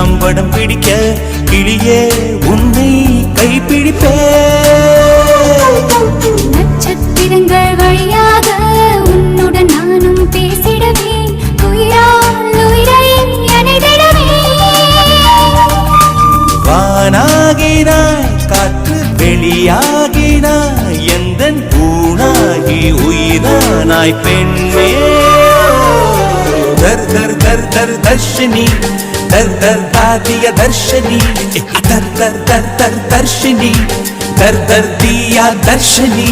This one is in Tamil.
நாம் படம் பிடிக்க கிளியே உன்னை கைப்பிடிப்பே நட்சத்திரங்கள் வழியாக உன்னுடன் நானும் பேசிடவேன் உயிரால் உயிரை அணைதிடவே வானாகினாய் காற்று வெளியாகினாய் எந்தன் பூனாகி உயிரானாய் பெண்ணே दर दर दर दर दर्शनी दर दर दादिया दर्शनी दर दर दर दर दर्शनी दर दर दिया दर्शनी